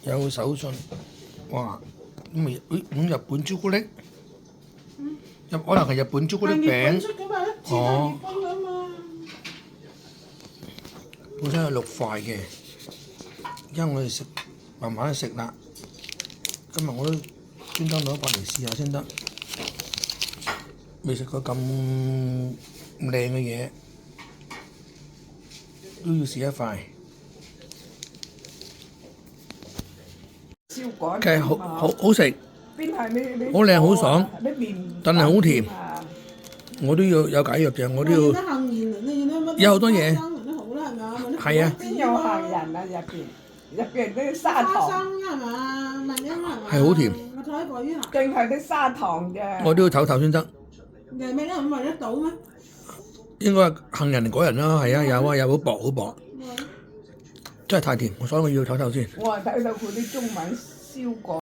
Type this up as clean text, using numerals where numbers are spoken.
有手信，哇！咁日本朱古力，可能係日本朱古力餅。哦，本身係6塊嘅，而家我哋食慢慢食啦。今日我都專登攞一塊嚟試下先得，未食過咁靚嘅嘢，都要試一塊。其實好食，好靚好爽，但係好甜。我都要有解藥嘅，我都要。有好多嘢。係啊。邊有杏仁啊？入邊啲砂糖。係好甜。淨係啲砂糖嘅。我都要唞唞先得。應該係杏仁果仁啦，係啊，有啊，有好薄好薄。真係太甜，所以我要唞唞先。我係睇到佢啲中文燒果。